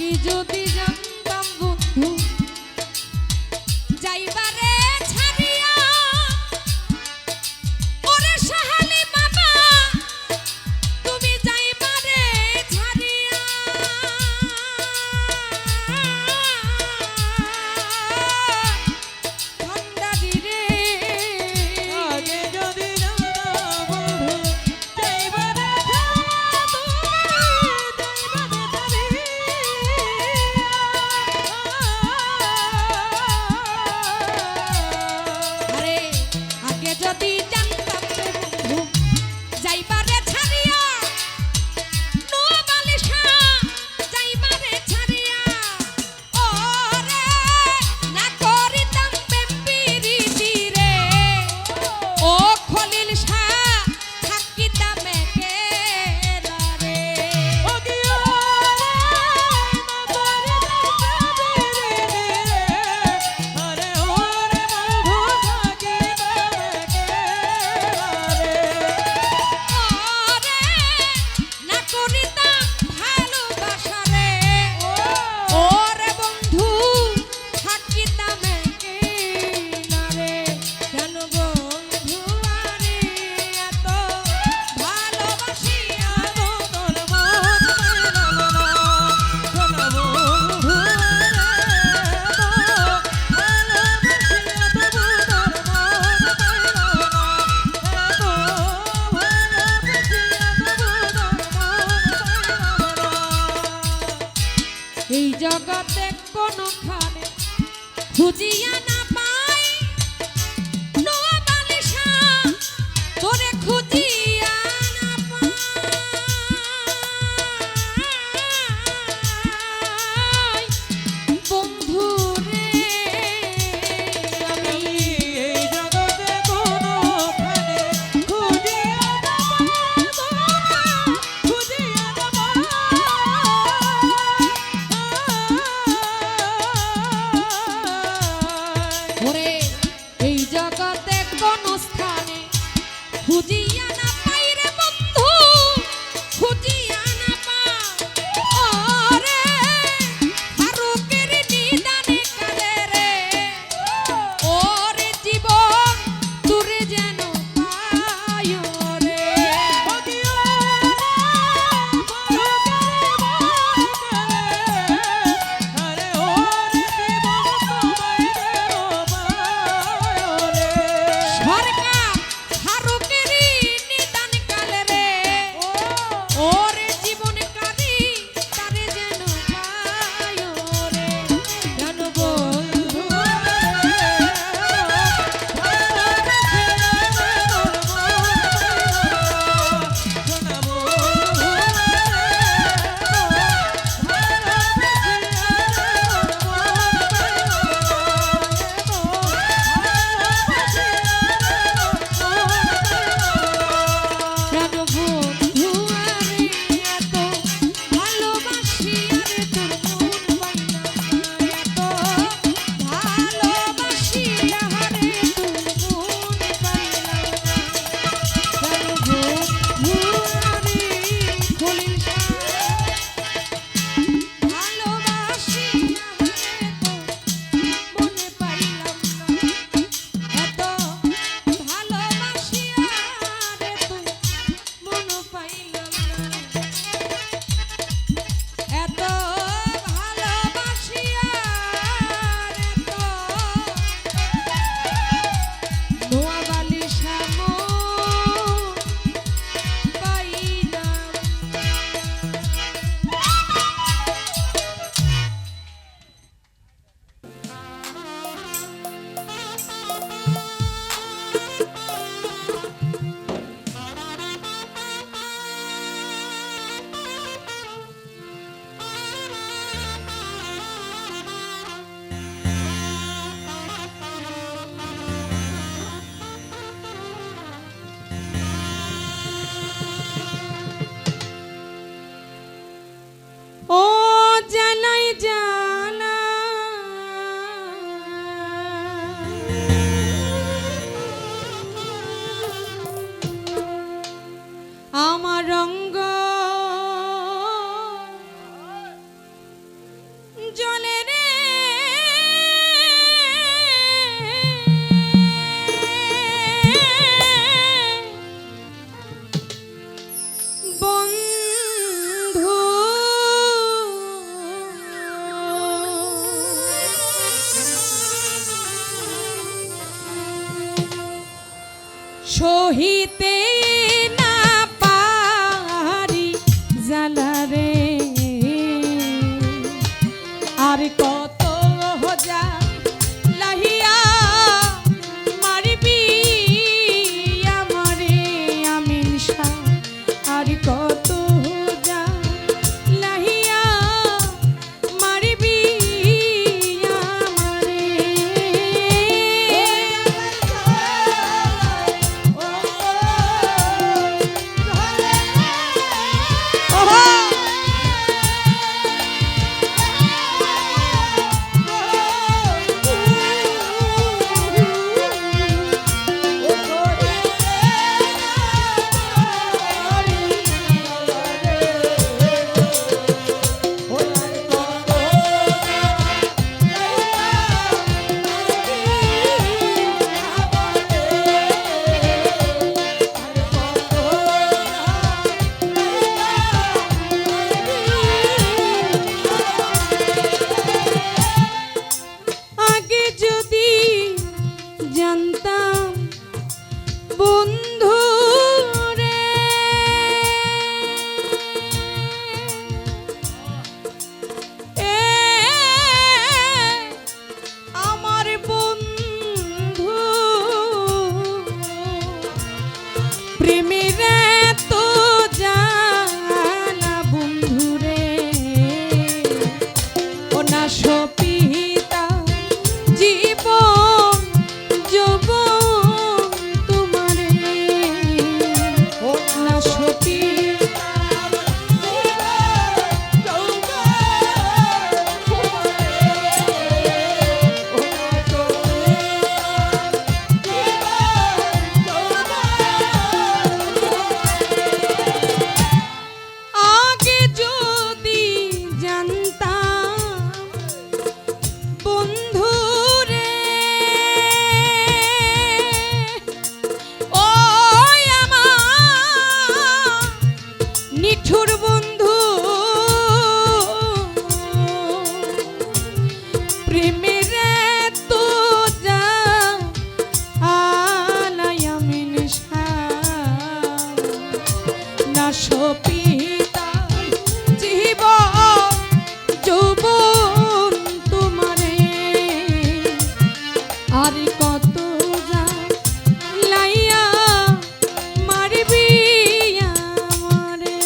আগে যদি জানতাম বন্ধু যাইবারে ছাড়িয়া ওরে সাহালি বাবা তুমি যাইবারে ছাড়িয়া ভান্ডারি রে আগে যদি জানতাম বন্ধু যাইবারে আরে আগে যদি জানতাম রে বন্ধু যাইবারে ছাড়িয়া নোয়াবালিশা যাইবারে ছাড়িয়া ওরে না করিতাম প্রেম প্রীতি রে ও খলিল শাহ থাকিতাম একেলা রে ওরে না করিতাম ভালোবাসা রে ওরে বন্ধু থাকিতাম একেলা রে কেন বন্ধু আরে এত ভালোবাসিয়া তোর মন এই জগতে কোনখানে খুঁজিয়া না পাই নোয়াবালিশা তোরে খুঁজিয়া না পাই বন্ধু রে আমি এই জগতে কোনোখানে খুঁজিয়া না পাই, খুঁজিয়া না পাই। জলে রে বন্ধু সহিতে না পারি জ্বালা রে আর কত যা লাহিয়া মারবি আমারে আমিন শাহ আর কত যা লাহিয়া মারবি আমারে ওহো আগে যদি জানতাম বন্ধু রে আমার বন্ধু প্রেমের তো জানা বন্ধু রে ও না সপিতা জীবন যৌবন তোমারে ও না সপিতা আগে যদি জানতাম বন্ধু রে ও আমার নিঠুর বন্ধু প্রেমের তো যা আলাই আমিন শাহ না সপিতা জীবন যৌবন তোমারে আর কত যা লাইয়া মারবি আমারে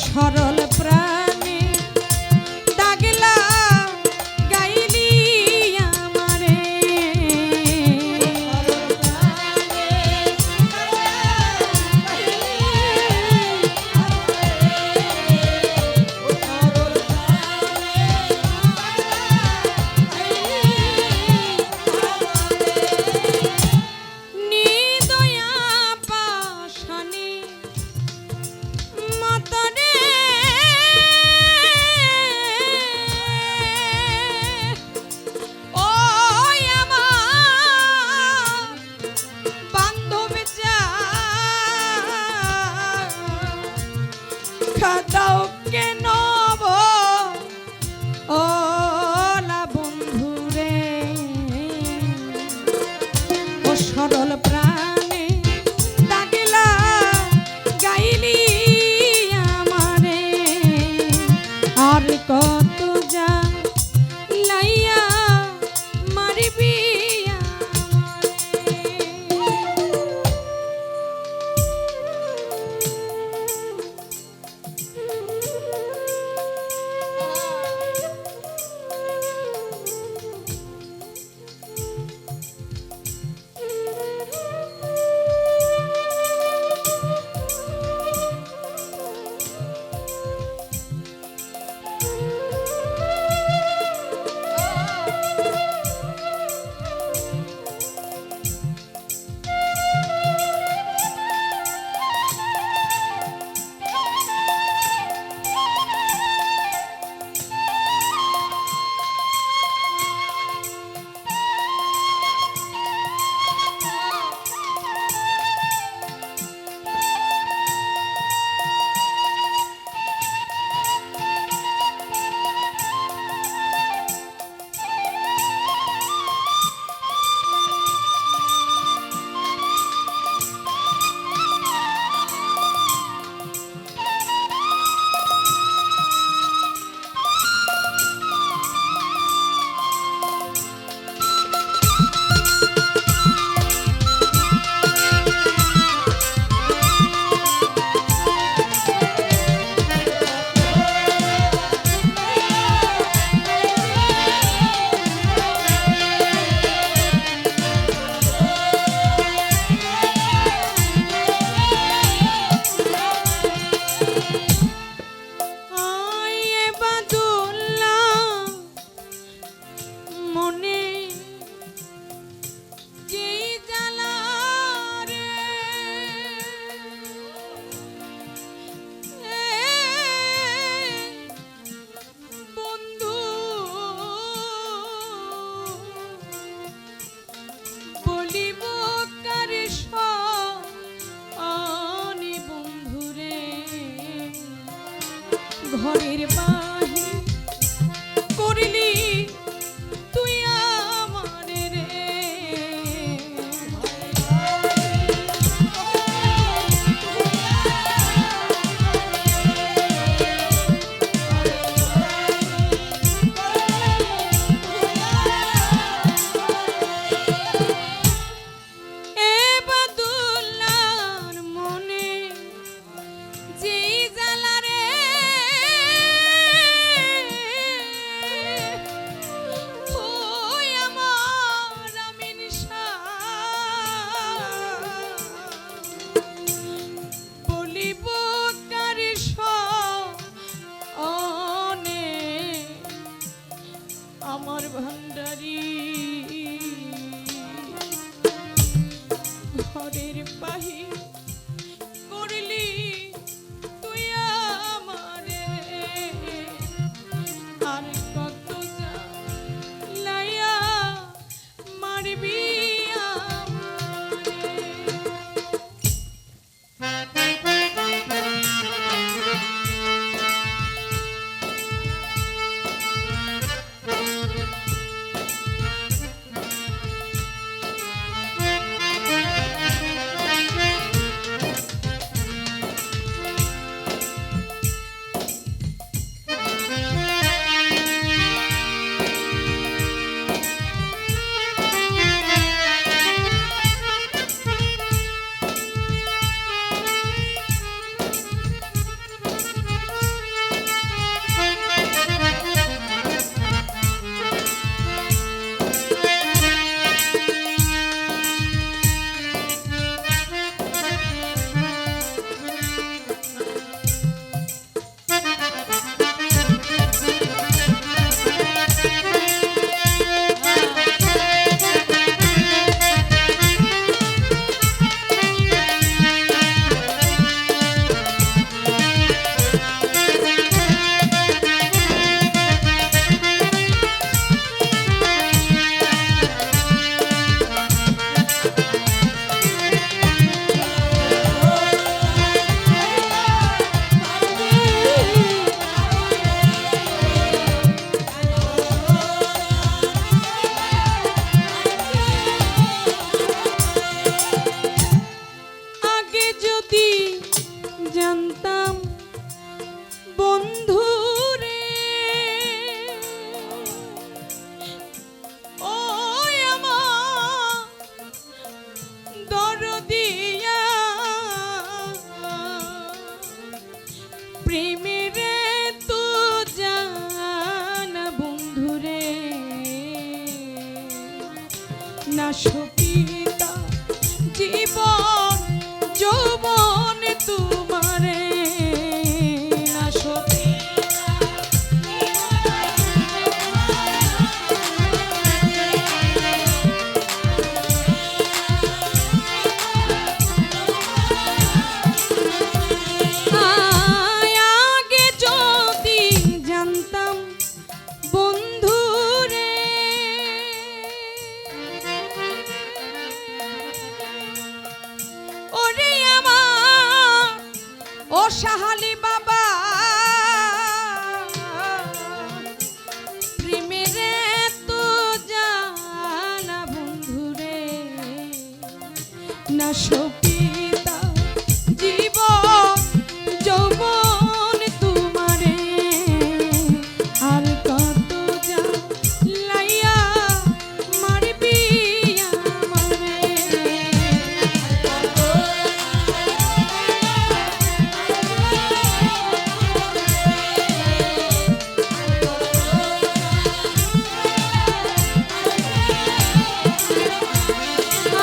সরল প্রাণে দাগলা গাইলি আমারে নিদয়া পাশানি মতরে ও আমার বান্ধব যা খাদাও কেন ও লা বন্ধু রে ও সরল প্রাণে দাগলা গাইলি আমারে আর কত যা লাইয়া মারবি ঘরের বাহির করলি তুই আমারে রে এ বাদুল্লার মনে যেই জ্বালা রে সাহালি বাবা প্রেমের তো জানা বন্ধুরে না সপিতা জীব যৌবন তোমারে আর কত যা লাইয়া মারবি আমারে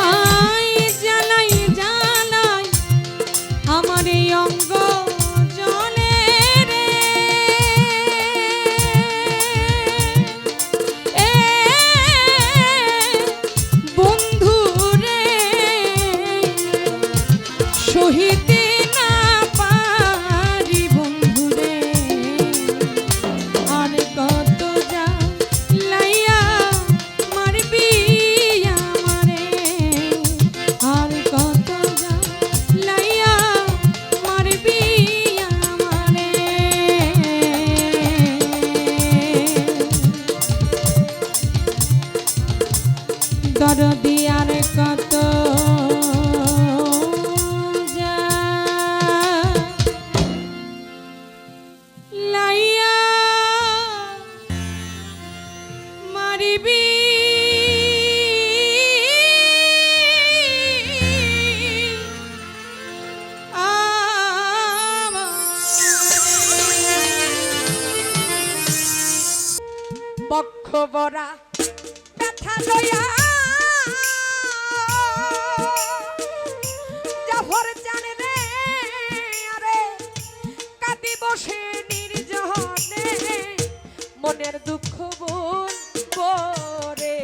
আই জানাই জানাই আমার এই অঙ্গ জনে রে এ বন্ধু রে সহিতে না পারি বন্ধু রে আর কত যা লাইয়া মারবি আমারে আর কত যা লাইয়া মারবি আমারে দরদি আর কত যা লাইয়া মারিবি বক্ষ বরা ব্যথা লয়া জাফর জানে রে আরে কাঁদি বসে নির্জনে মনের দুঃখ বলবো রে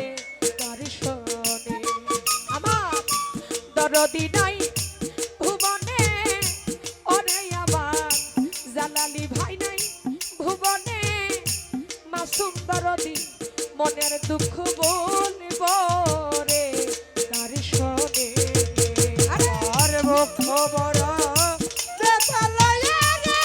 দর্শনে আমার দরদি নাই ভুবনে ওরে আমার জালালি ভাই নাই ভুবনে মাসুম দরদি মনের দুঃখ বলবো রে দর্শনে আর বক্ষ বড় ব্যথা লয়া রে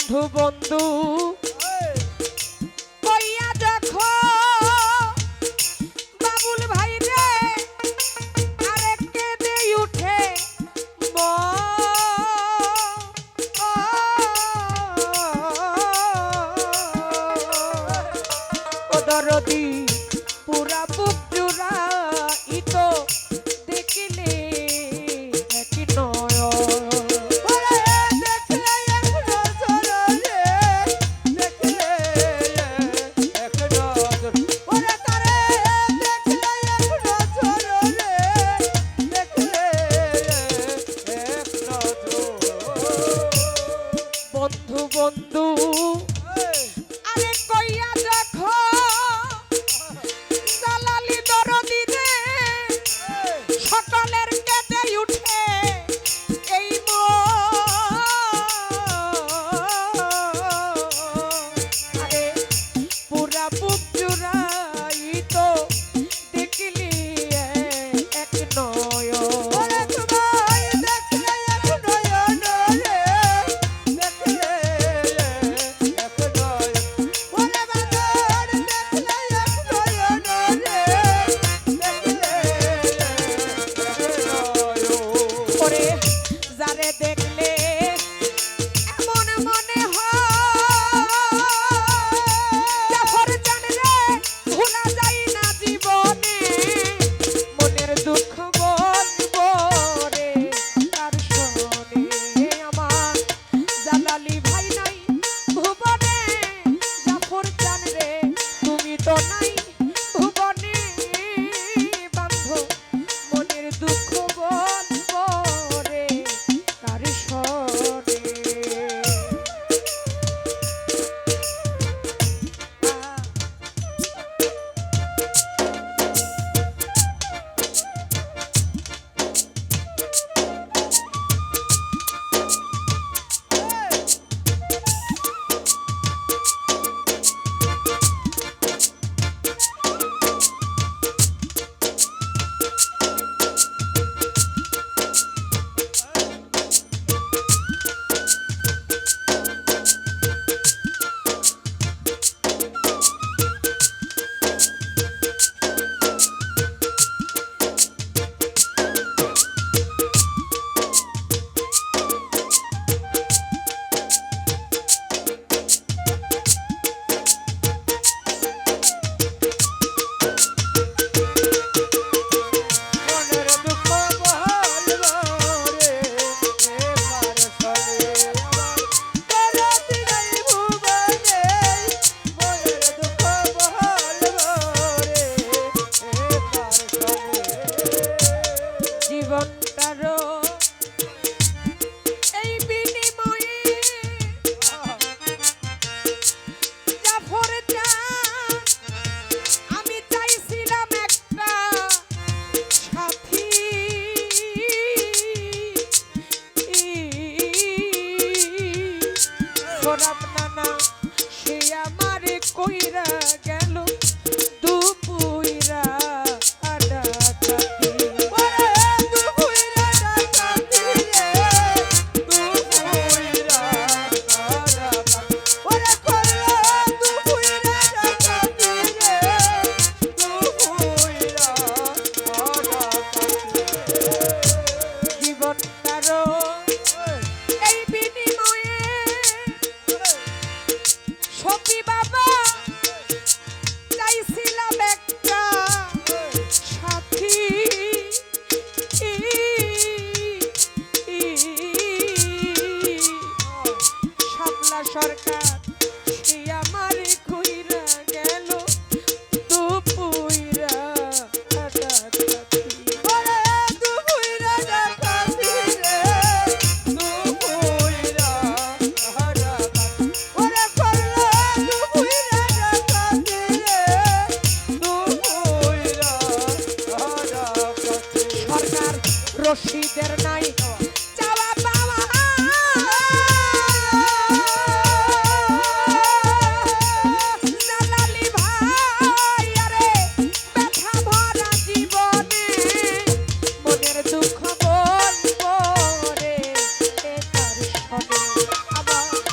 বন্ধু বন্ধু কইয়া দেখো বাবুল ভাই রে আরে কেঁদে উঠে ও দরদি পুরা বুক জুড়া ইতো দেখিলে এক নয় বন্ধু বন্ধু আরে কইয়া দেখো জালালি দরদি রে সকলের কেটে উঠে এই আরে পুরা বুক জুড়াই তো দেখলি এক নয় যারে দেখলে এমন মনে হয় জানলে ভোলা যায় না জীবনে মনের দুঃখ বলবো রে তার শোনে আমার জালালি ভাই নাই ভুবনে জাফর জানলে তুমি তো নাই ভুবনে বান্ধব মনের দুঃখ বলবো রে কার শোনে জীবনটারও এই বিনিময়ে জাফর চান আমি চাইছিলাম একটা সাথী গোলাম নানা সে আমারে কইরা গেল দুপুইরা এই বিনিময়ে সখী বাবা চাইছিলাম একটা সাথী শাপলা সরকার সে আমার কইরা গেল দুপুইরা রশিদের নাই চাওয়া পাওয়া জালালি ভাই আরে ব্যথা ভরা জীবনে মনের দুঃখ বলবো রে তার শোনে আমার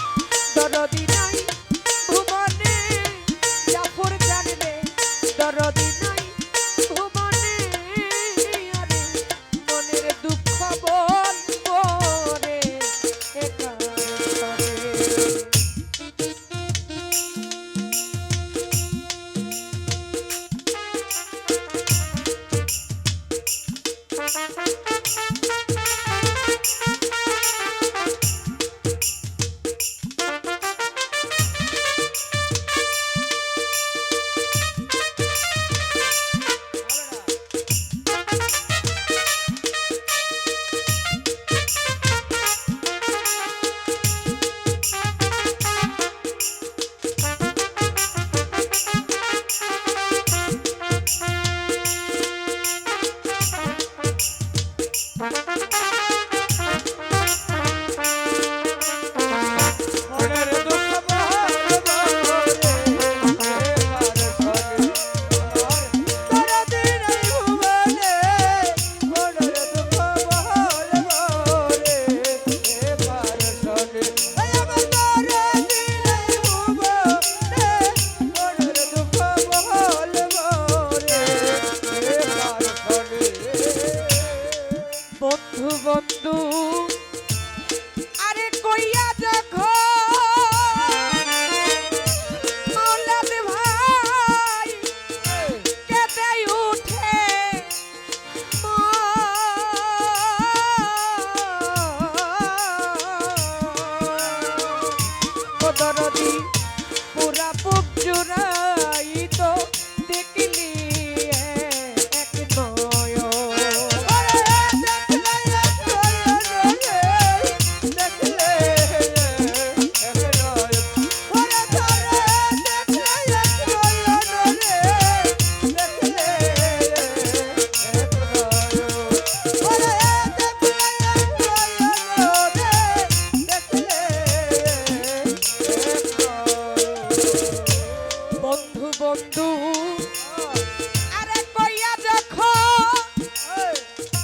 বন্ধু বন্ধু আরে কইয়া যখন মাওলাদ ভাই কেঁদে উঠে দরদি পুরা বুক জুড়াই তো দেখলি এক নয়ন বন্ধু বন্ধু আরে কইয়া যখন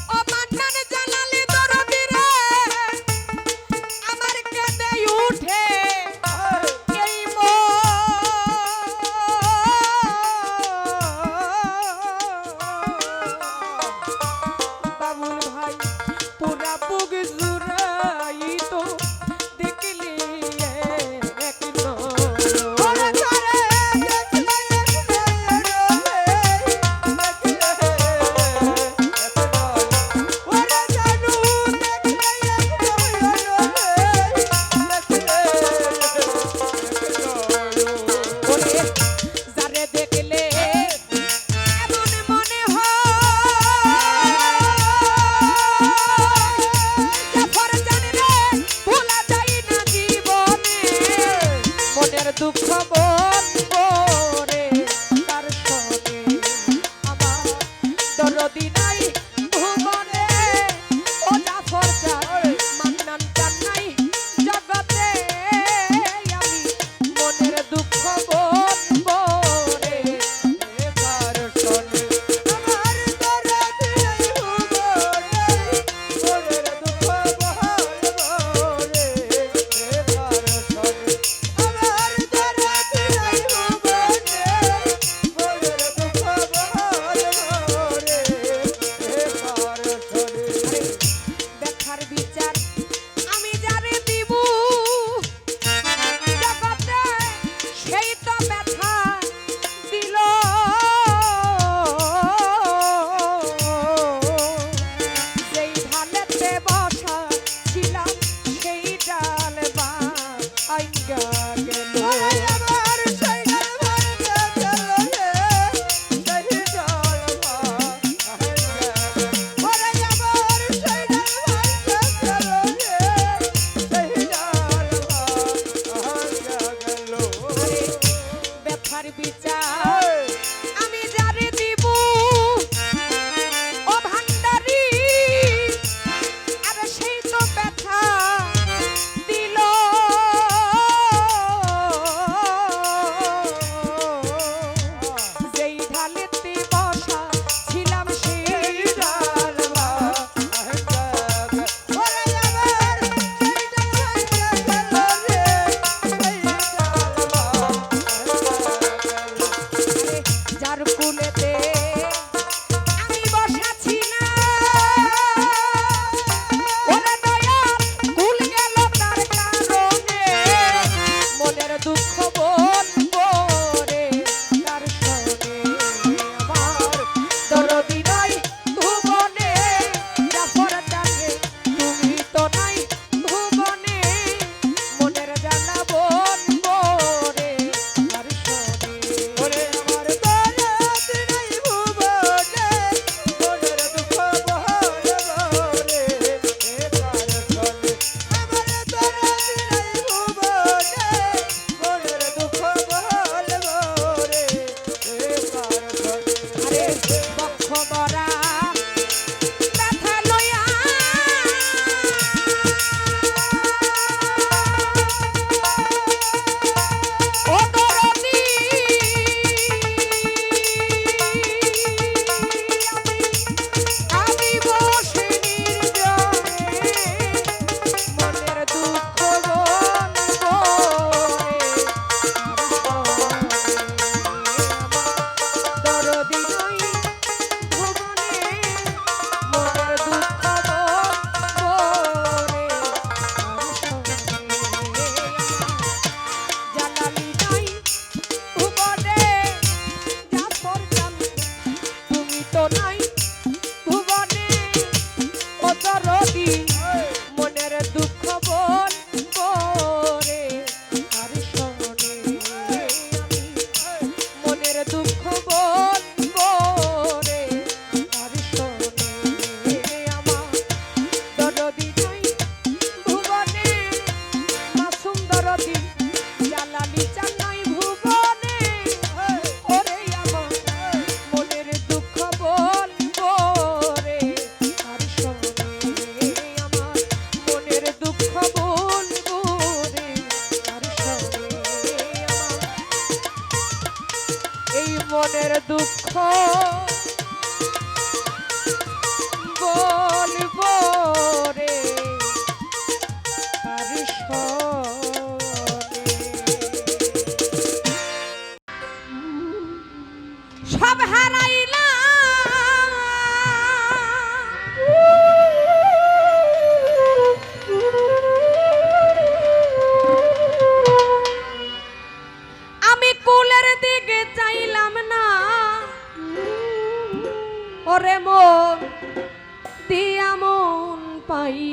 ও মান্নান জানালি দরদি রে আমার কেঁদে উঠে এই বাবুল ভাই পুরা বুক জুড়াই তো দেখলি এক যারে দেখলে এমন মনে হয়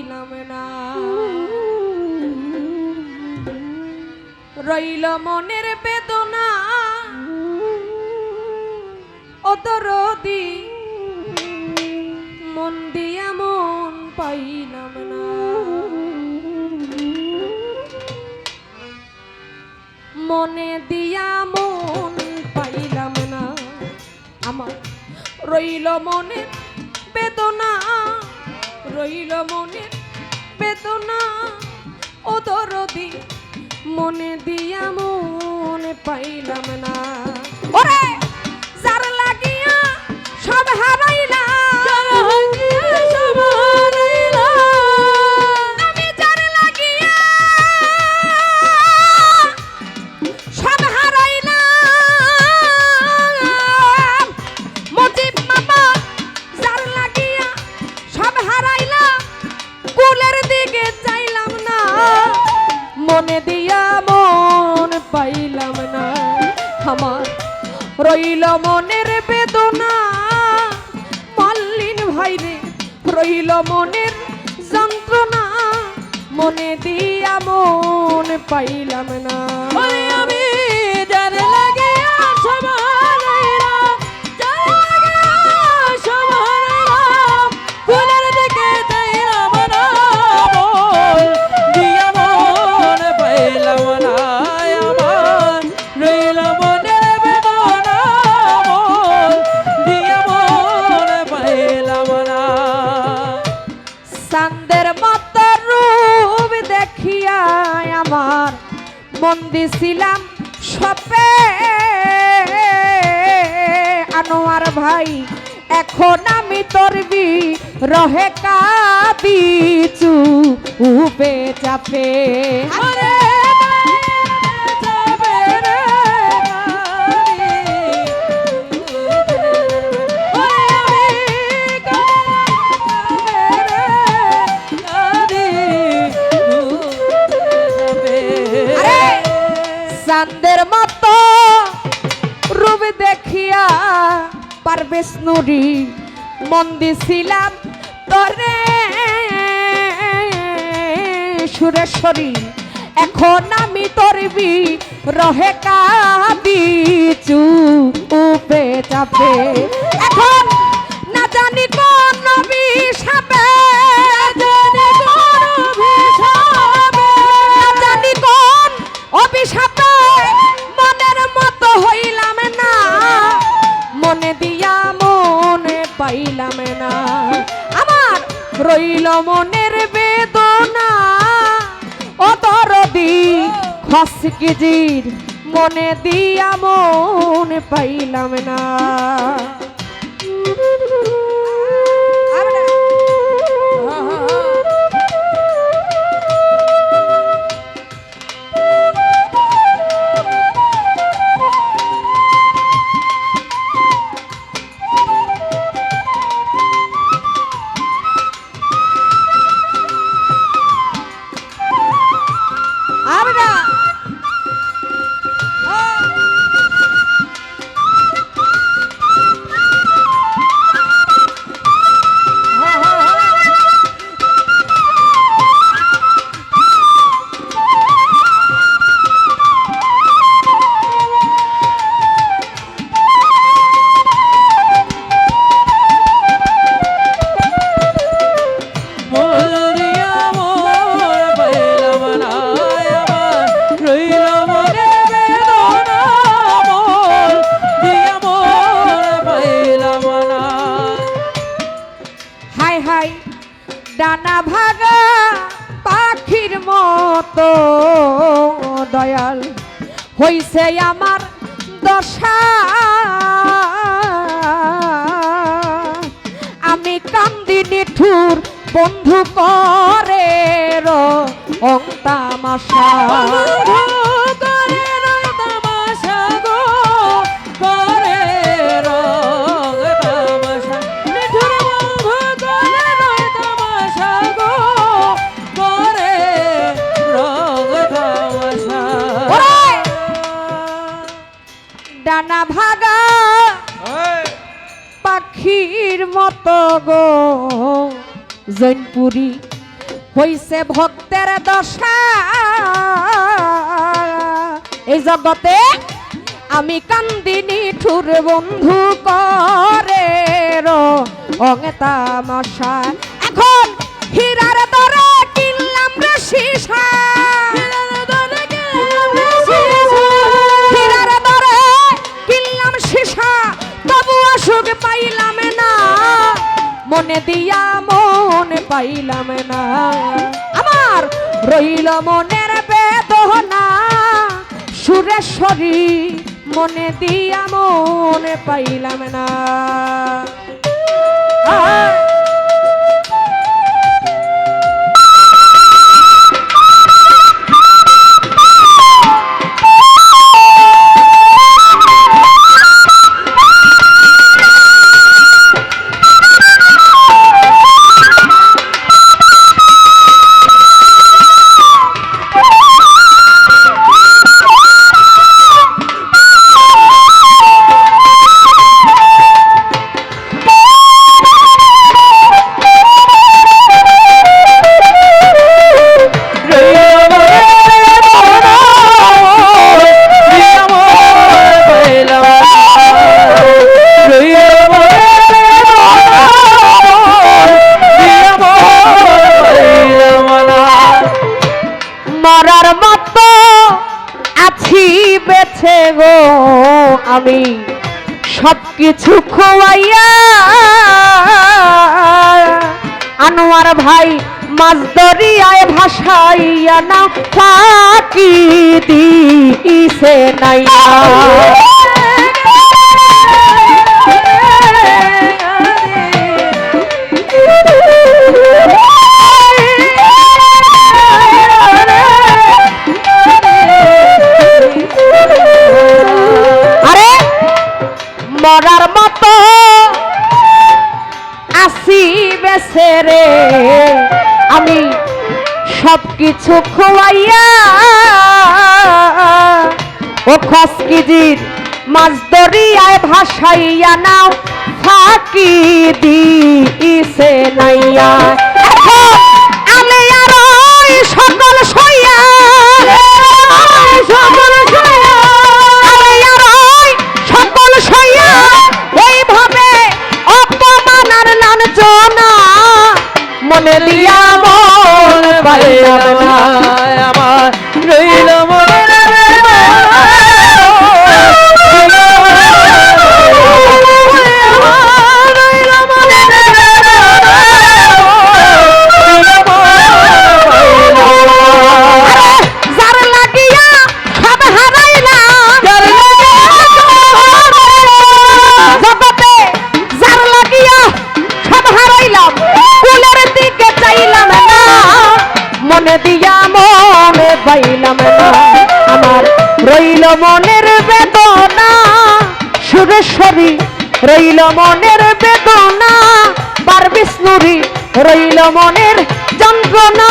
পাইলাম না রইল মনের বেদনা ও দরদি মন দিয়া মন পাইলাম না মনে দিয়া মন পাইলাম না আমার রইল মনের বেদনা রইল মনের বেদনা ও দরদি মনে দিয়া মনে পাইলাম না ওরে যার লাগিয়া সব হারাইলাম আমি যার লাগিয়া সব হারাইলাম মুজিব মামা যার লাগিয়া সব হারাইলাম কুলের দিকে যাইলাম না মনে দিয়া মন পাইলাম না আমার রইল মনের বেদনা মল্লিন ভাইরে রইল মনের যন্ত্রণা মনে দিয়া মন পাইলাম না আমি যার লাগে সব হারাইলাম, যার লাগে সব হারাইলাম, ফুলের দিকে চাইলাম না, মন দিয়া মন পাইলাম না, আমার রইল মনের বেদনা, মন দিয়া মন পাইলাম না। চাঁদের মত রূপ দেখিয়া আমার মন দিছিলাম সপে আনোয়ার ভাই এখন আমি তোরবি রহে কাঁদিছু উপে চাপে আরে যাবে রে চাঁদের মতো রূপ দেখিয়া পারবেশ নুরি মন দিছিলাম তরে সুরেশ্বরী এখন আমি তোরবি রহে কাঁদিছু উপে চাপে এখন না জানি কোন নবী সাপে জানি কোন অভিশাপে মনের মতো হইলাম না মনে দিয়া মনে পাইলাম না আমার রইল মনের বেদনা ও দরদি খসকিজির মনে দিয়া মনে পাইলাম না ডানা ভাগা পাখির মতো দয়াল হইছে আমার দশা আমি কান্দি নিঠুর বন্ধু করে অংতামাশা ডানা ভাগা পাখির মতো গো জৈনপুরি হইছে ভক্তের দশা এই জগতে আমি কান্দিনি ঠুর বন্ধু করে রঙে তামাশা এখন হীরার দরে কিনলাম রে সীসা হীরার দরে কিনলাম সীসা তবু সুখ পাইলাম না মনে দিয়া মন পাইলাম না আমার রইল মনের বেদনা সুরেশ্বরী মনে দিয়া মন পাইলাম না আমি সবকিছু খোয়াইয়া আনোয়ার ভাই মাছ দরিয়ায় ভাসাইয়া না ফাঁকি দিছে নাইয়া মরার মতো আসি বেছে রে আমি সবকিছু খোয়াইয়া ও খসকিজির মাছ দরিয়ায় ভাসাইয়া নাও ফাঁকি দিছে নাইয়া আমি আর ওই সকল সইয়া সকল সইয়া আমি আর ওই সকল সইয়া এইভাবে অপমানার লাঞ্ছনা মনে দিয়া মন পাইলাম না আমার রইল মনের পাইলাম না আমার রইল মনের বেদনা সুরেশ্বরী রইল মনের বেদনা বার বিষ্ণুরী রইল মনের যন্ত্রণা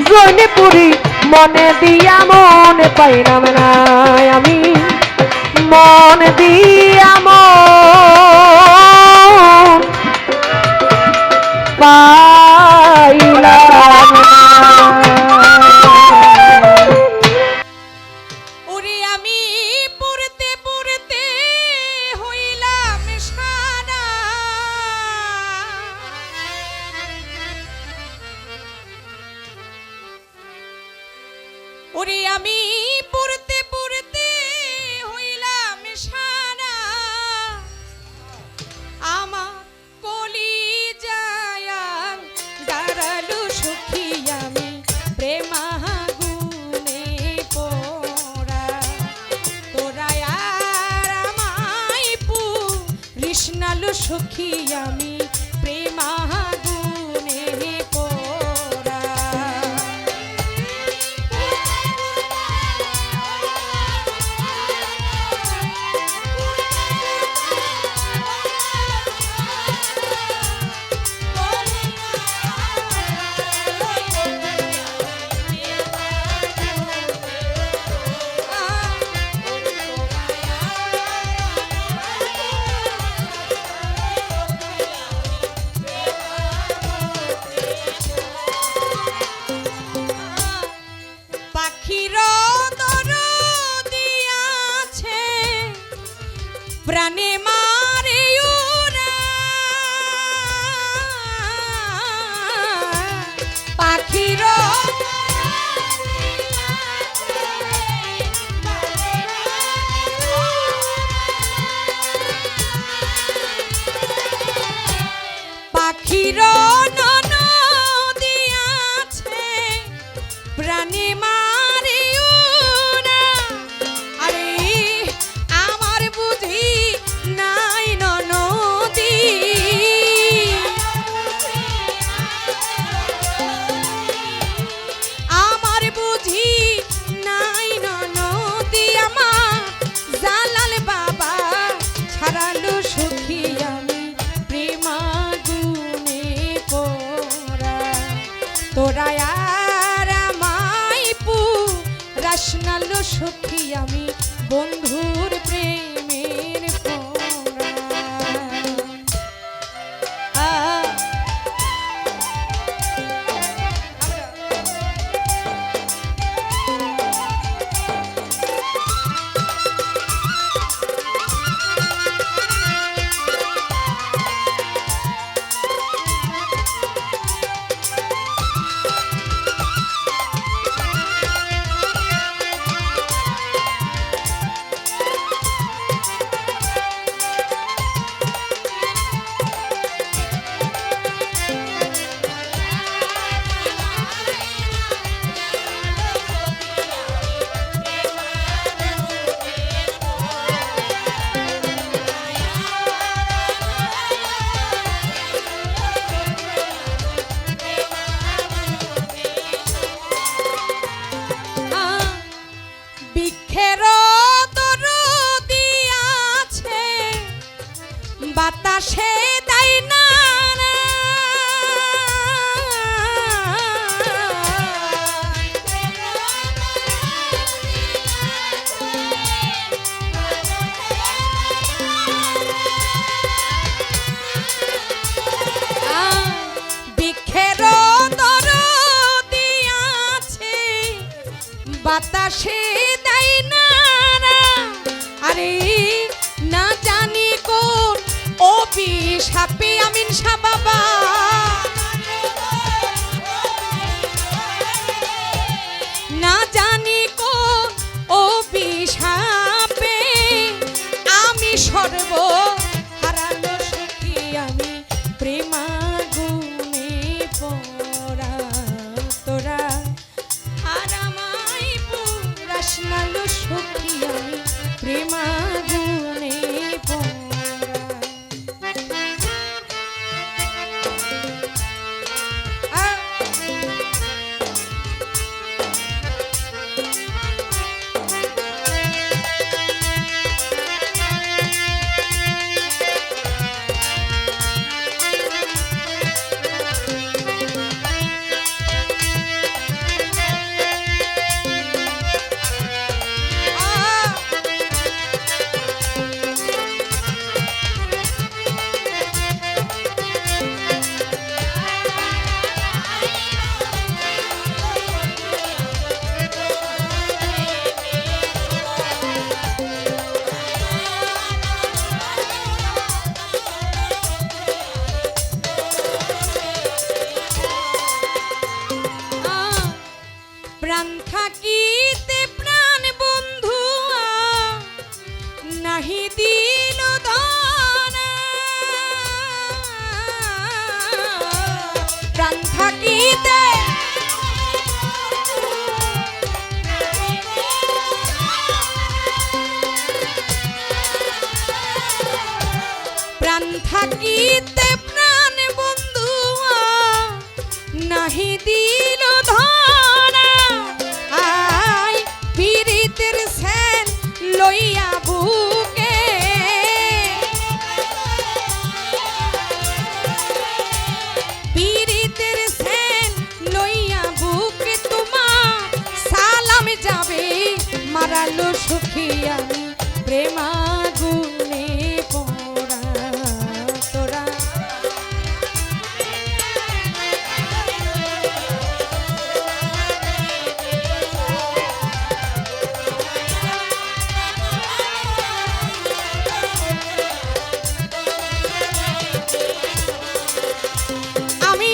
জৈনপুরী মনে দিয়া মন পাইলাম না আমি মন দিয়া মন পাইলাম না ওরে আমি পড়তে পড়তে হইলাম সারা আমার কলিজায় দাঁড়ালো সখী আমি প্রেমাগুনে পোড়া তোরা আর আমায় কৃষ্ণালো সখী আমি প্রেমাগুনে পোড়া আর আমায় পুরাশনালো সখী আমি বন্ধুর প্রেমের পোড়া। বাতাসে দেয় না বৃক্ষের দরদি আছে বাতাসে দেয় না আরে না জানি কোন অভিশাপে আমিন শাহ বাবা না জানি কোন অভিশাপে আমি সর্ব হারানো সখী আমি প্রেমাগুনে পড়া তোরা আর আমায় পুরাশনালো সখী আমি প্রেমাগুনে পড়া। প্রাণ থাকিতে প্রাণ বন্ধু নাহি দিল দান প্রাণ থাকিতে প্রাণ থাকিতে প্রাণ বন্ধু নাহি দিল ধন আই পীড়িতের সেন লইয়া বুকে পীড়িতের সেন লইয়া বুকে তোমার সালাম যাবে মারালো সখী আমি প্রেমাগুনে পড়া তোরা আমি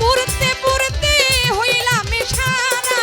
পড়তে পড়তে হইলাম সারা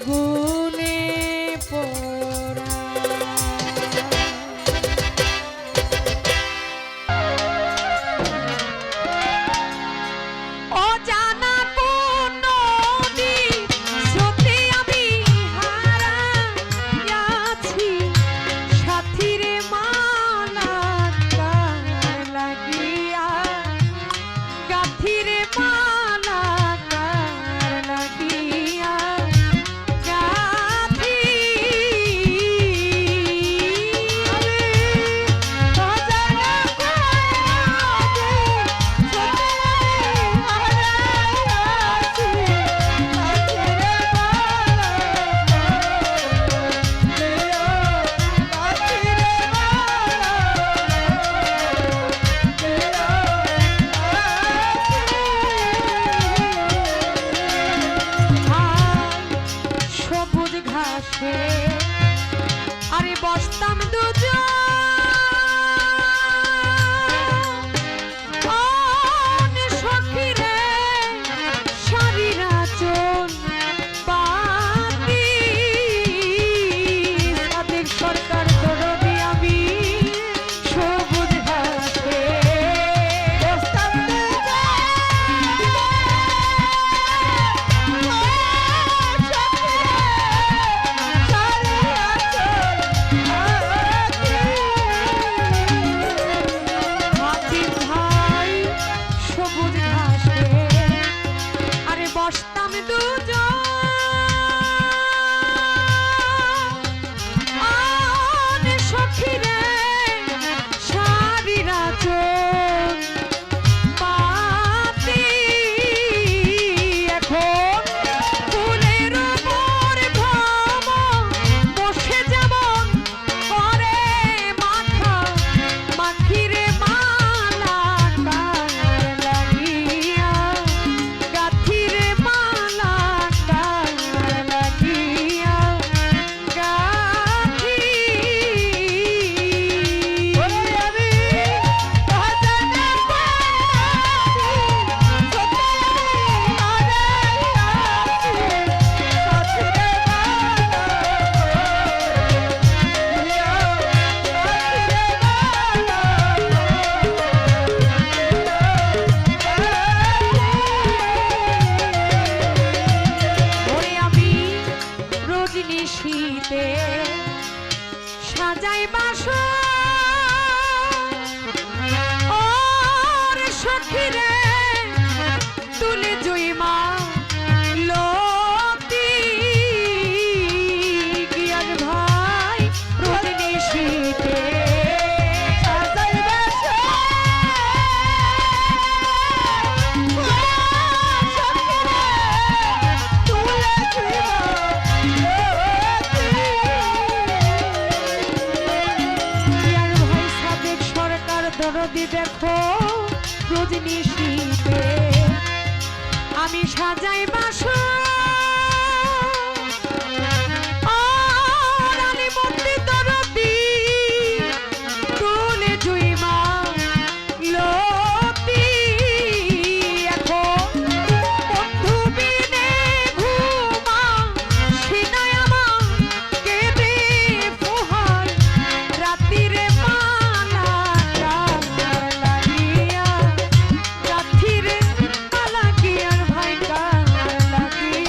আগুনে পোড়া। অজানা কোন নদীর স্রোতে আমি হারাইয়াছি, সাথীরে মালা কার লাগিয়া, গাথিরে মালা কার লাগিয়া, গাথি অজানা সবুজ ঘাসে আরে বসতাম দুজন, সখীরে শাড়িরা চোল পাতি, সাদেক সরকার দরদি আমি সবুজ ঘাসে বসতাম সবুজ ঘাসে আরে বসতাম দুজন, সখীরে শাড়িরা চোল পাতি, এখন ফুলের উপর ভ্রমণ বসে যেমন করে মাখা, মাখিরে মালা কার লাগিয়া, গাথিরে মালা কার লাগিয়া, গাথি আমি অজানা ওরে আমি রজনী শীতে সাজাই বাসর, ওর সখীরে তুলে জয়মা লতি, গিয়ার ভাই রজনী শীতে সাজাই বাসর, দরদি দেখো রজনী শীতে আমি সাজাই বাসর, রানী মন্দির দরদি তুলে জুইমা লতি, এখন বন্ধু বিনে ঘুমা সিনায় আমার কেঁদে পোহায়, রাতিরে মালা কার লাগিয়া, গাথিরে মালা কি আর ভাই কার লাগিয়া।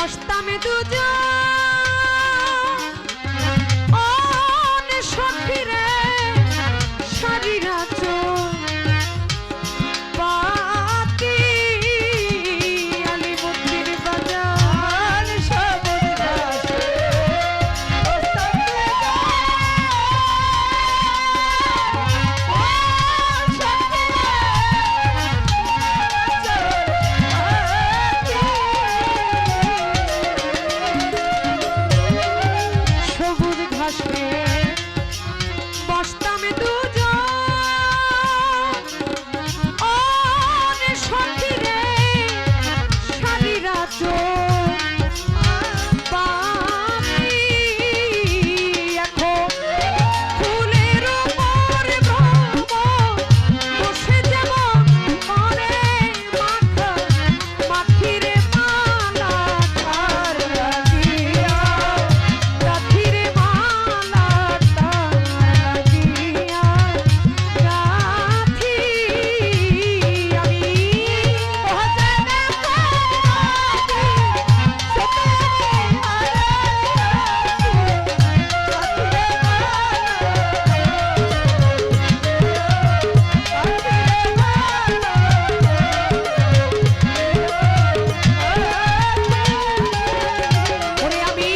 বসতাম দুজন অনে সখীরে সারিরা চোখ বাতি আলিমুদ্দির বাজার সবুজ ঘাসে সবুজ ঘাসে বসতাম দুজন অনে সখীরে সারিরা চোখ বাতি এখন ফুলের উপর ভ্রমর বসে যেমন করে মাখা মাখিরে মালা তার লাগিয়া রাখিরে মালা তার লাগিয়া রাখি আমি ভজনে ওরে আমি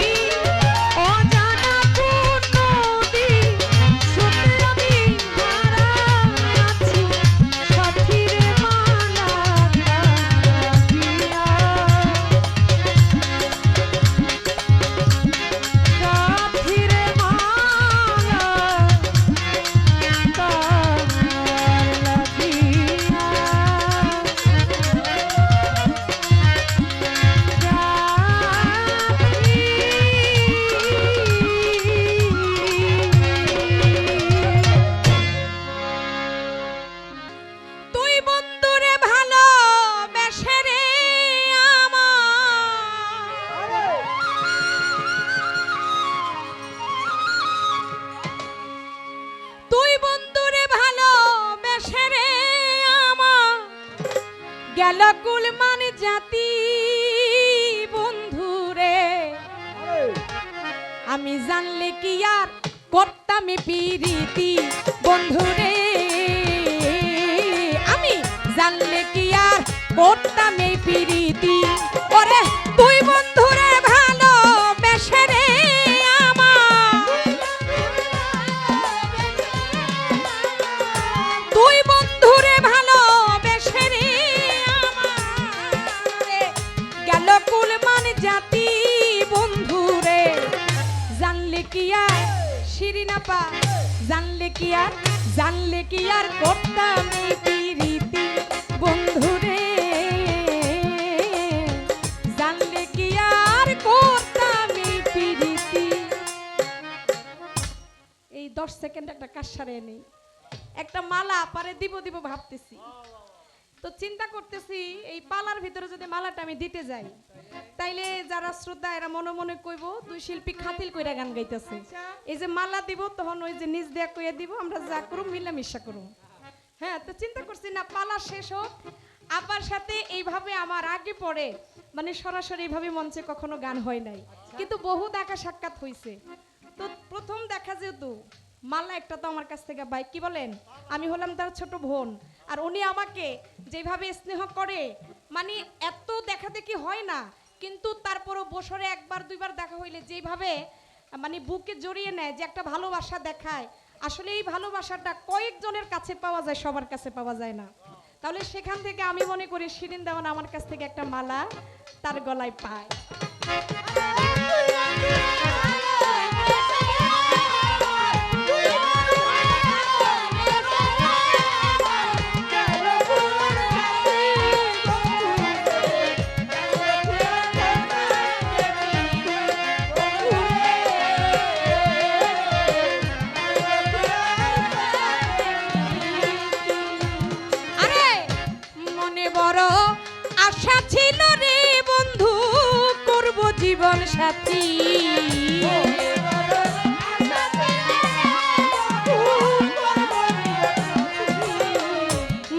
অজানা কোন নদী স্রোতে আমি হারা আছি সাথীরে মালা লাগিয়া সাথীরে মালা তুই বন্ধুরে ভালো বেশে রে আমার তুই বন্ধুরে ভালো বেশে রে আমার গেল কুলমান জাতি বন্ধুরে আমি জানলে কি আর করতাম পিরিতি বন্ধুরে আমি জানলে কি আর করতাম পিরিতি ওরে তুই বন্ধুরে ভালো বেশে রে আমার তুই বন্ধুরে ভালো বেশে রে আমার গেল কুলমান জাতি বন্ধুরে জানলে কি আর শিরিনাপা জানলে কি আর করতাম পিরিতি বন্ধুরে জানলে কি আর করতাম পিরিতি এই 10 সেকেন্ড একটা কাশারে নেই একটা মালা পারে দিব ভাবতেছি তো চিন্তা করতেছি এই পালার ভিতরে যদি মালাটা আমি দিতে যাই তাইলে যারা শ্রদ্ধা এরা মনে মনে কইব দুই শিল্পী খাতিল কইরা গান গাইতেছে এই যে মালা দিব তখন ওই যে নিজ দেয়া কইয়া দিব আমরা যা করুম মিলামিশা করুম হ্যাঁ তো চিন্তা করছি না পালা শেষ হোক আপার সাথে এইভাবে আমার আগে পড়ে মানে সরাসরি এইভাবে মঞ্চে কখনো গান হয় নাই কিন্তু বহু দেখা সাক্ষাৎ হইছে তো প্রথম দেখা যেহেতু মালা একটা তো আমার কাছ থেকে বাইক কি বলেন আমি হলাম তার ছোট বোন আর উনি আমাকে যেভাবে স্নেহ করে মানে এত দেখা দেখি হয় না কিন্তু তারপরও বছরে একবার দুইবার দেখা হইলে যেভাবে মানে বুকে জড়িয়ে নেয় যে একটা ভালোবাসা দেখায় আসলে এই ভালোবাসাটা কয়েকজনের কাছে পাওয়া যায় সবার কাছে পাওয়া যায় না তাহলে সেখান থেকে আমি মনে করি শিরিন দেওয়ান আমার কাছ থেকে একটা মালা তার গলায় পায় জীবন সাথী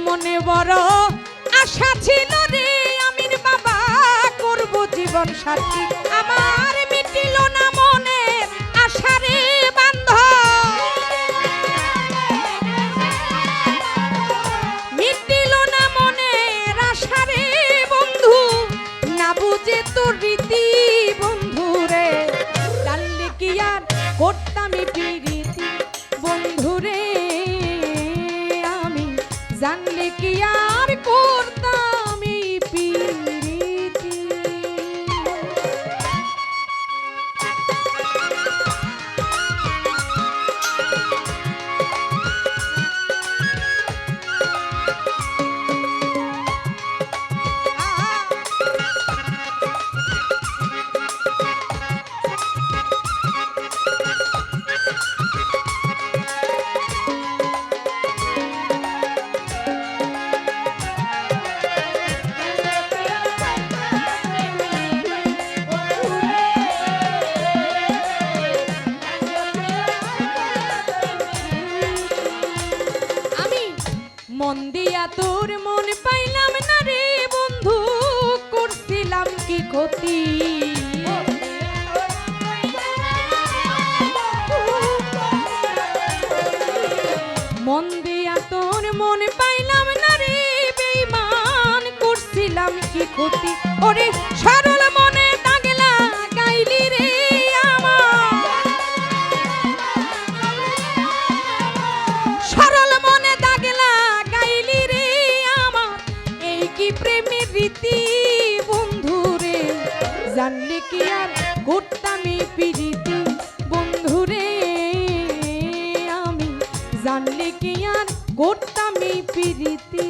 মনে বড় আশা ছিল রে আমির বাবা করব জীবন জীবন সাথী আমার মিটিল না মনের আশারে বান্ধ মিটিল না মনের আশারে বন্ধু না বুঝে তোর রীতি বন্ধু রে জানলে কি আর করতাম প্রীতি বন্ধু রে আমি জানলে কি আর করতাম প্রীতি মন দিয়া তোর মন পাইলাম না রে বন্ধু করছিলাম কি ক্ষতি মন দিয়া তোর মন পাইলাম না রে বেঈমান করছিলাম কি ক্ষতি ওরে সরল মনে দাগলা গাইলি রে আমার সরল মনে দাগলা গাইলি রে আমার এই কি প্রেমের রীতি বন্ধু রে জানলে কি আর করতাম প্রীতি বন্ধু রে আমি জানলে কি আর করতাম প্রীতি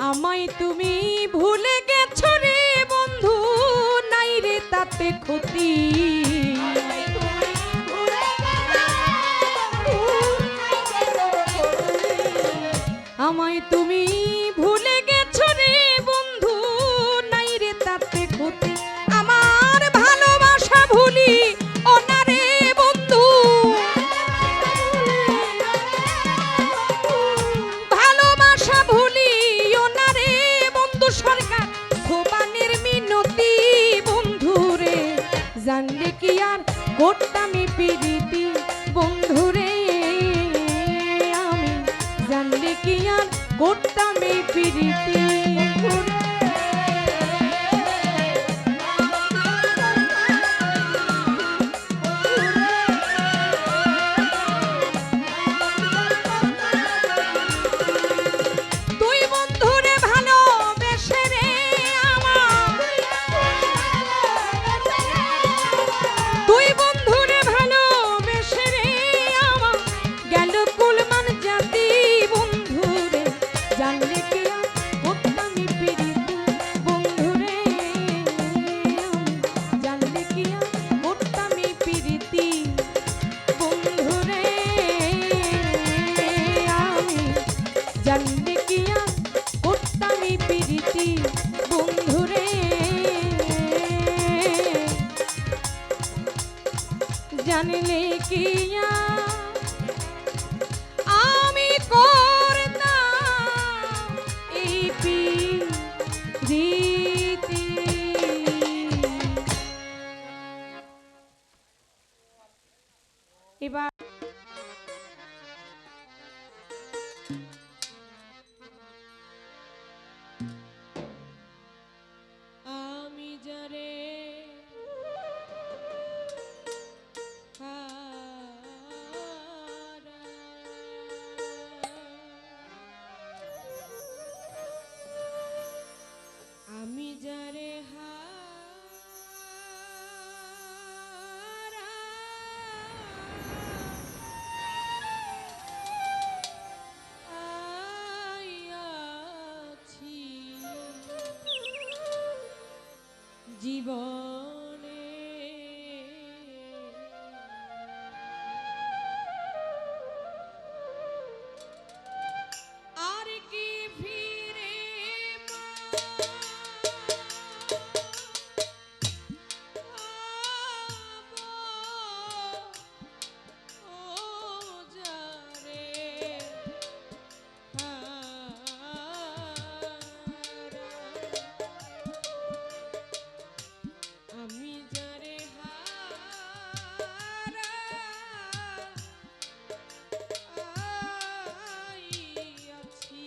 আমায় তুমি ভুলে গেছো রে বন্ধু নাই রে তাতে ক্ষতি আমায় তুমি ভুলে গেছো রে বন্ধু নাই রে তাতে ক্ষতি আমার ভালোবাসা ভুলি ও না রে বন্ধু ভালোবাসা ভুলি ও না রে বন্ধু সরকার সোবানের মিনতি বন্ধু রে জানলে কি আর করতাম প্রীতি বন্ধু রে আমি জানলে কি আর করতাম প্রীতি তুই বন্ধু রে ভালোবেসে রে আমার তুই বন্ধু রে ভালোবেসে রে আমার গেল কুলমান জাতি বন্ধু রে জানলে কি আর করতাম প্রীতি বন্ধু রে জানলে কি আর করতাম প্রীতি বন্ধু রে আমি জানলে কি আর করতাম প্রীতি বন্ধু রে জানলে কি আর আমি করতাম এই প্রীতি এবার আমি যারে জীবনে আর কি ফিরে আমি যারে হারাইয়াছি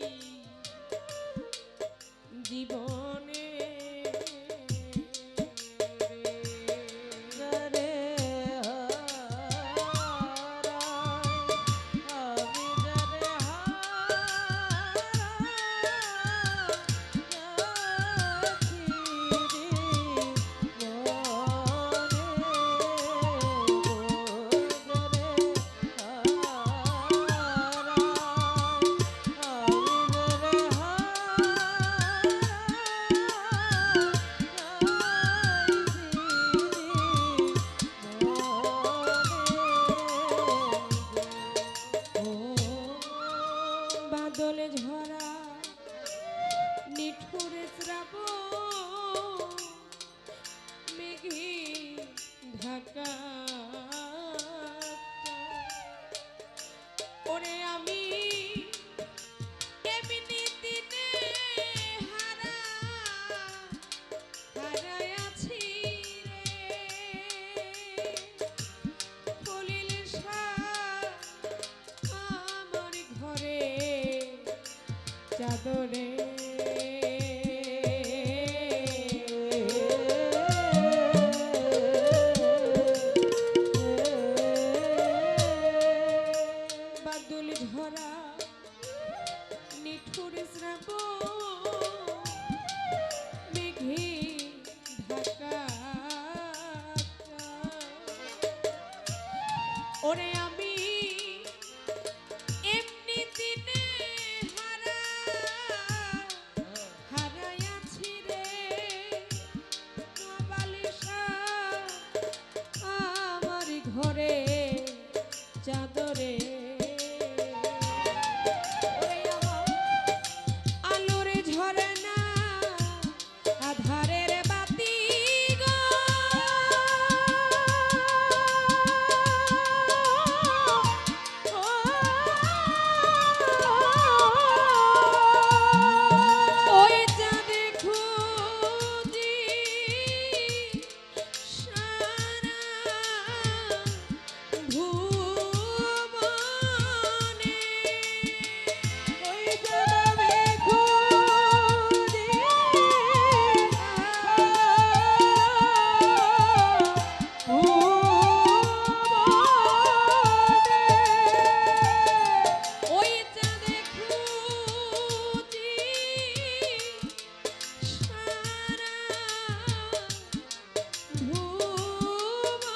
জীবনে যারে হারাই, আমি যারে হারাইয়াছি বাদলে ঝরা নিঠুরে শ্রাবণ মেঘে ঢাকা ওরে আমি এমনি দিনে হারাইয়াছি রে কলিল আমার ঘরে চাদরে বাদল ঝরা নিঠুর শ্রাবণ মেঘে ঢাকা ওরে আমি এমনি দিনে হারাইয়াছি রে বালিশা আমার ঘরে চাদরে ওরে আমার আলোরে ঝরে না আধারের বাতি গো ওই চাঁদে খুঁজি সারা ভুবনে ওই চাঁদে খুঁজি ওই চাঁদে খুঁজি সারা ভুবনে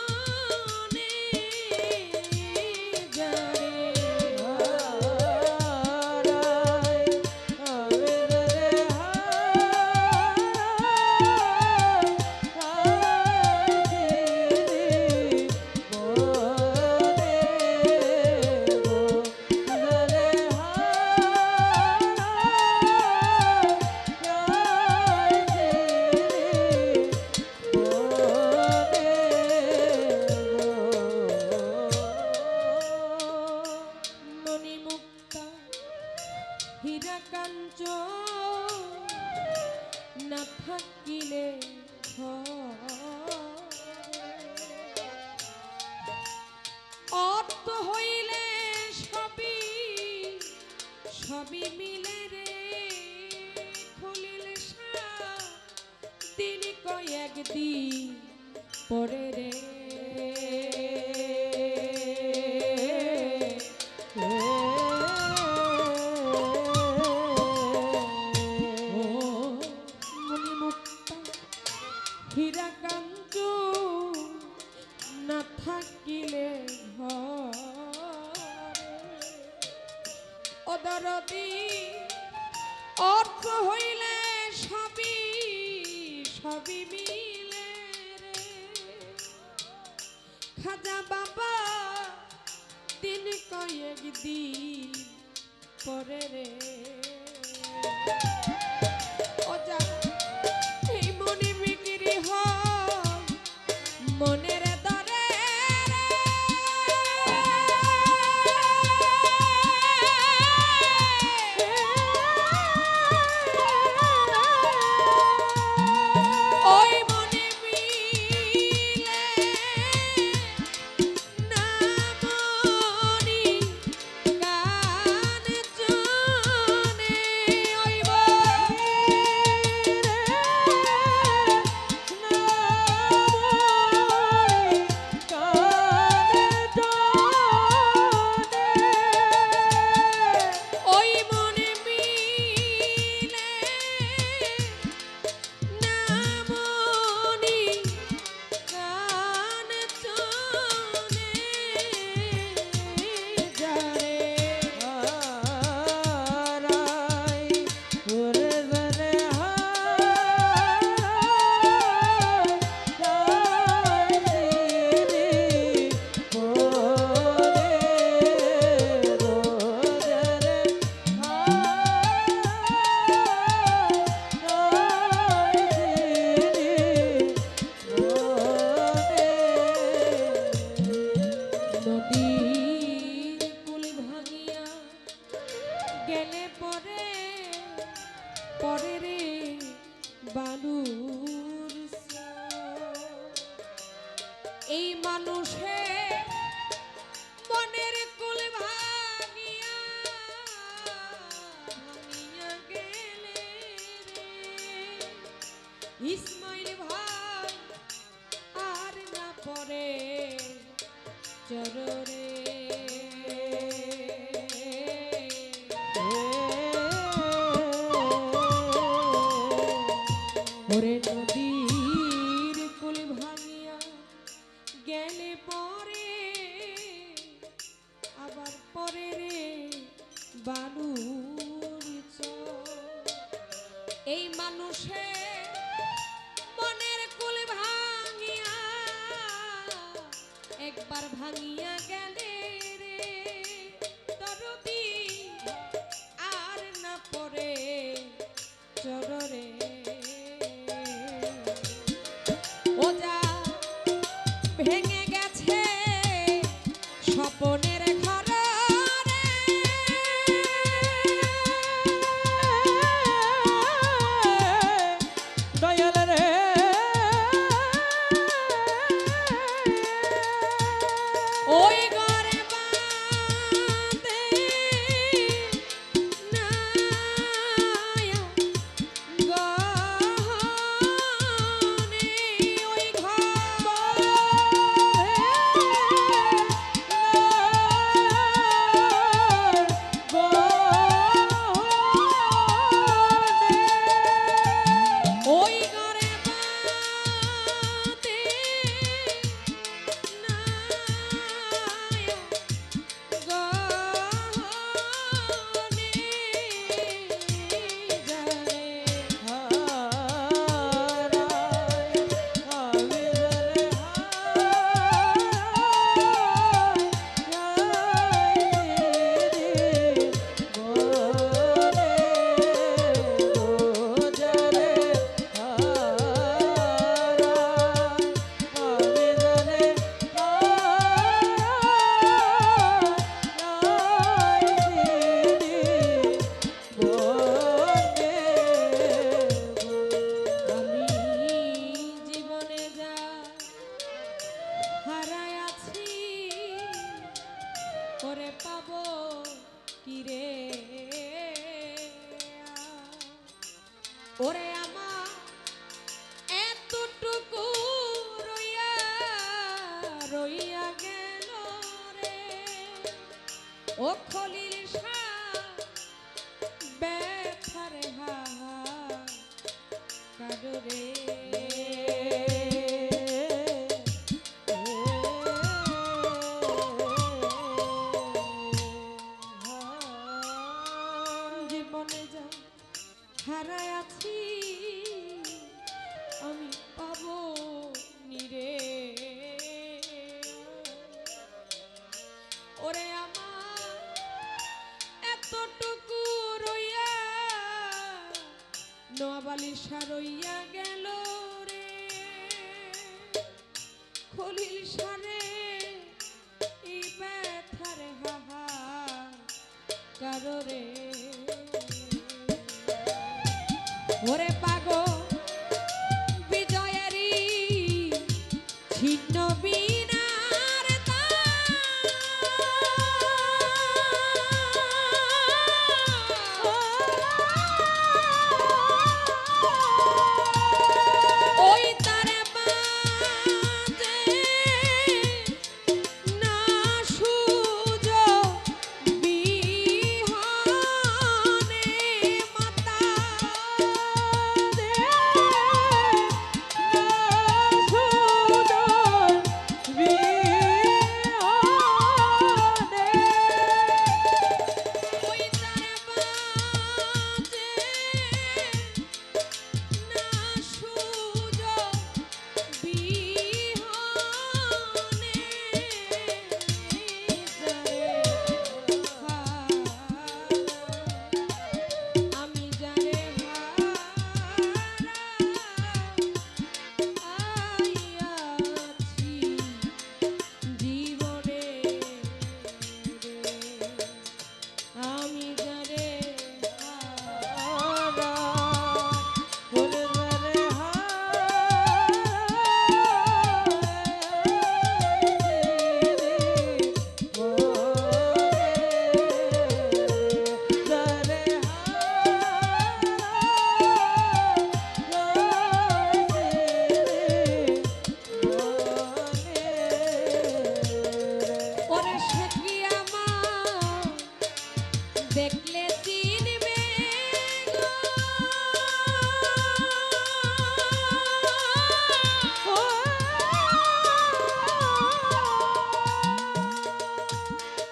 যারে মণিমুক্তা হীরা কাঞ্চন না থাকিলে অর্থ হইলে সবই সবই মিলে রে খলিল দিন কয়েকদিন পরে রে হীরাকান্ত না থাকিলে অদরদি অর্থ হইলে সবই সবই মিলে খাজা বাবা দিন কয়েক দিন পরে রে ও যা এই মনে বিক্রি হয় মনের দরে ওই মনে মিলে না মনি গান জনে ওই ওই মনে মিলে না মনি গান জনে যারে নদীর কুল ভাঙিয়া গেলে পরে পরে রে বালুর এই মানুষে মনের কুল ভাঙিয়া ভাঙিয়া গেলে রে ইসমাইল ভাই আর না পরে চররে ওরে নদীর কুল ভাঙিয়া গেলে পরে আবার পরে রে বালুর এই মানুষে মনের কুল ভাঙিয়া একবার ভাঙিয়া গেলে রে দরদি আর না পরে চররে ও যা ভেঙে গেছে স্বপনের ঘর দয়াল রে ওই ঘরে বাঁধে নায়া গহনে ওই ওই ঘরে বাঁধে নায়া গহনে যারে আমি জীবনে যা হারায় আছি করে পাবো কি রে ওরে আমার এতটুকু রইয়া রইয়া গেল রে ও খলিল শাহ ব্যথার হাহাকারে জীবনে যা হারায় আছি আমি পাবো নিরে ওরে আমার এতটুকু রইয়া নোয়াবালিশা রইয়া গেল রে খলিল সারে এই ব্যথার হাহা কারো রে ওরে পাগো বিজয়েরই ছিন্ন বিনার ওই তারে বাজে না সুজ বিহনে মাতা ওই তারে বাজে না সুজ বিহনে আমি জানে আইয়াছি জীবনে আমি জানে ওরে সে কি আমার দেখলে চিনবে গো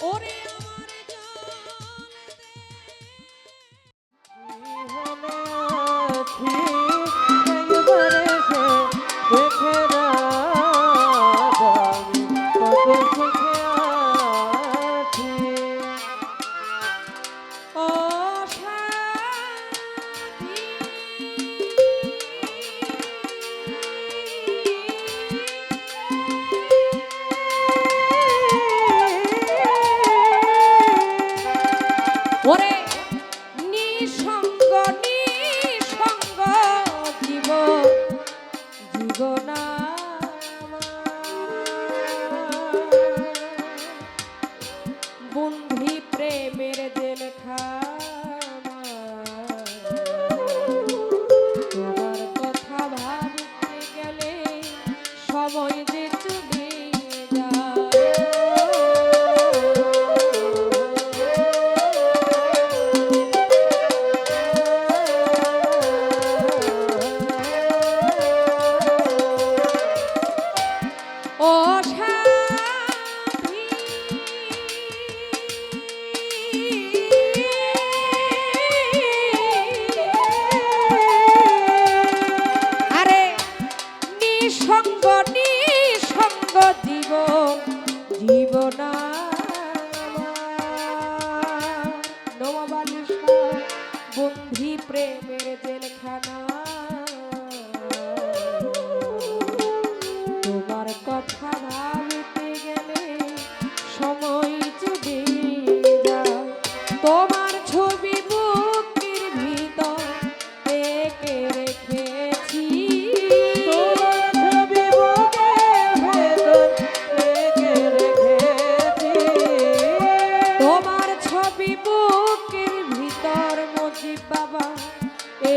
ওরে আমার ও সাথী ওরে নিঃসঙ্গ নিঃসঙ্গ জীবনা বন্ধি প্রেমের জেলখানা তোমার কথা ভাবতে গেলে সময় যে চলে ও সাথী আরে নিঃসঙ্গ নিঃসঙ্গ জীবনা নোয়াবালিশা বন্ধি প্রেমের জেলখানা তোমার কথা ভাবতে গেলে সময় চলে যায় তোমার ছবি বুকের ভিতর এঁকে রেখেছি তোমার ছবি বুকের ভিতর মজিব বাবা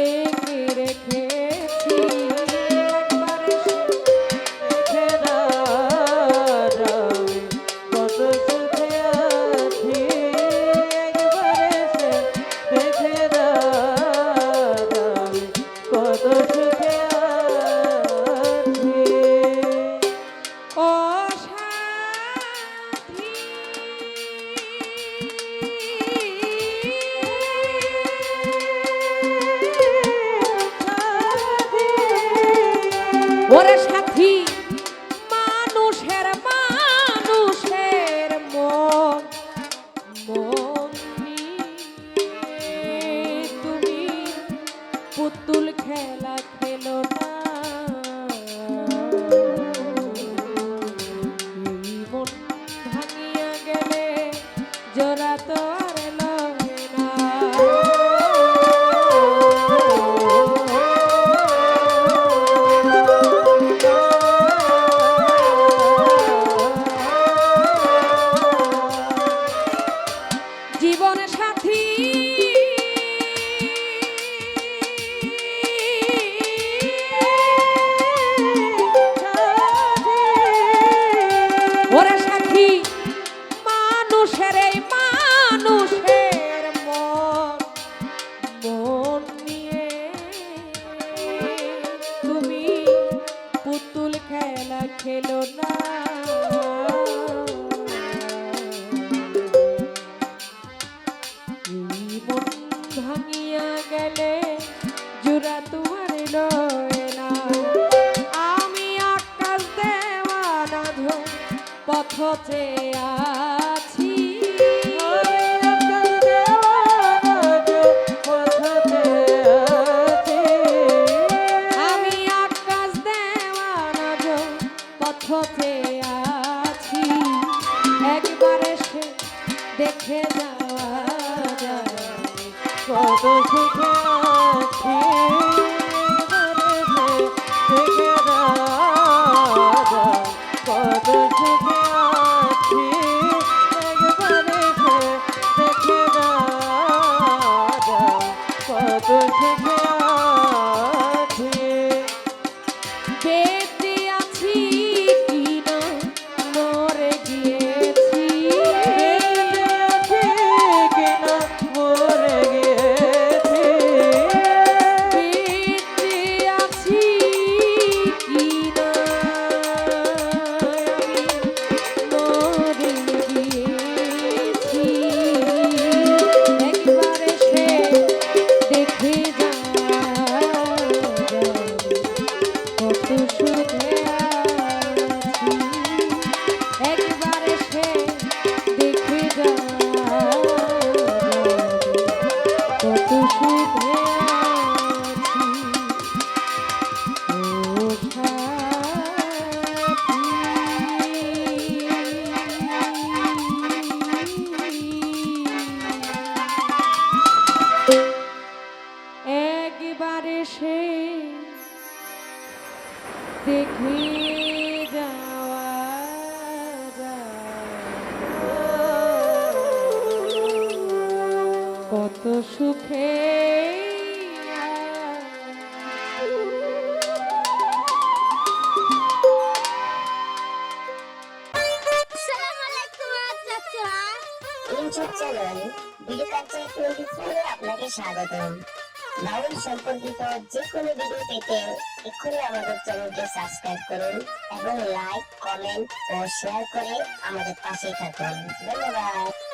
এঁকে রেখেছি ও সাথী ওরে সাথী মানুষের মন পুতুল খেলা খেলো না, এই মন ভাঙিয়া গেলে জোড়া তো আর লয় না। জীবন সাথী ওরে সাথী, মানুষের এই মানুষের মন নিয়ে তুমি পুতুল খেলা খেলো না। মন ভাঙিয়া গেলে জোড়া তোমার লয় না। আমি আকাশ দেওয়ানা পথতে আছি, আমি আকাশ দেওয়ানা পথতে আছি, একবার এসে দেখে যাওয়া যায় কত সুখে আছি, দেখে রাজা কত সুখে আছি, একবারে দেখে রাজা কত সুখে আছি। বেঁচে আছি কিনা মরে গিয়েছি, কিনা মরে গিয়েছি, বেঁচে আছি কিনা আমি মরে গিয়েছি, একবার এসে দেখে কত সুখে আছি, একবার এসে দেখে কত সুখে আছি। ও সাথী, একবার এসে দেখে যাওয়া যায় কত সুখে ইউটিউব চ্যানেল ভিডিও কালচার 24 আপনাকে স্বাগতম। বাউল সম্পর্কিত যে কোনো ভিডিও পেতে এক্ষুনি আমাদের চ্যানেলকে সাবস্ক্রাইব করুন এবং লাইক, কমেন্ট ও শেয়ার করে আমাদের পাশেই থাকুন। ধন্যবাদ।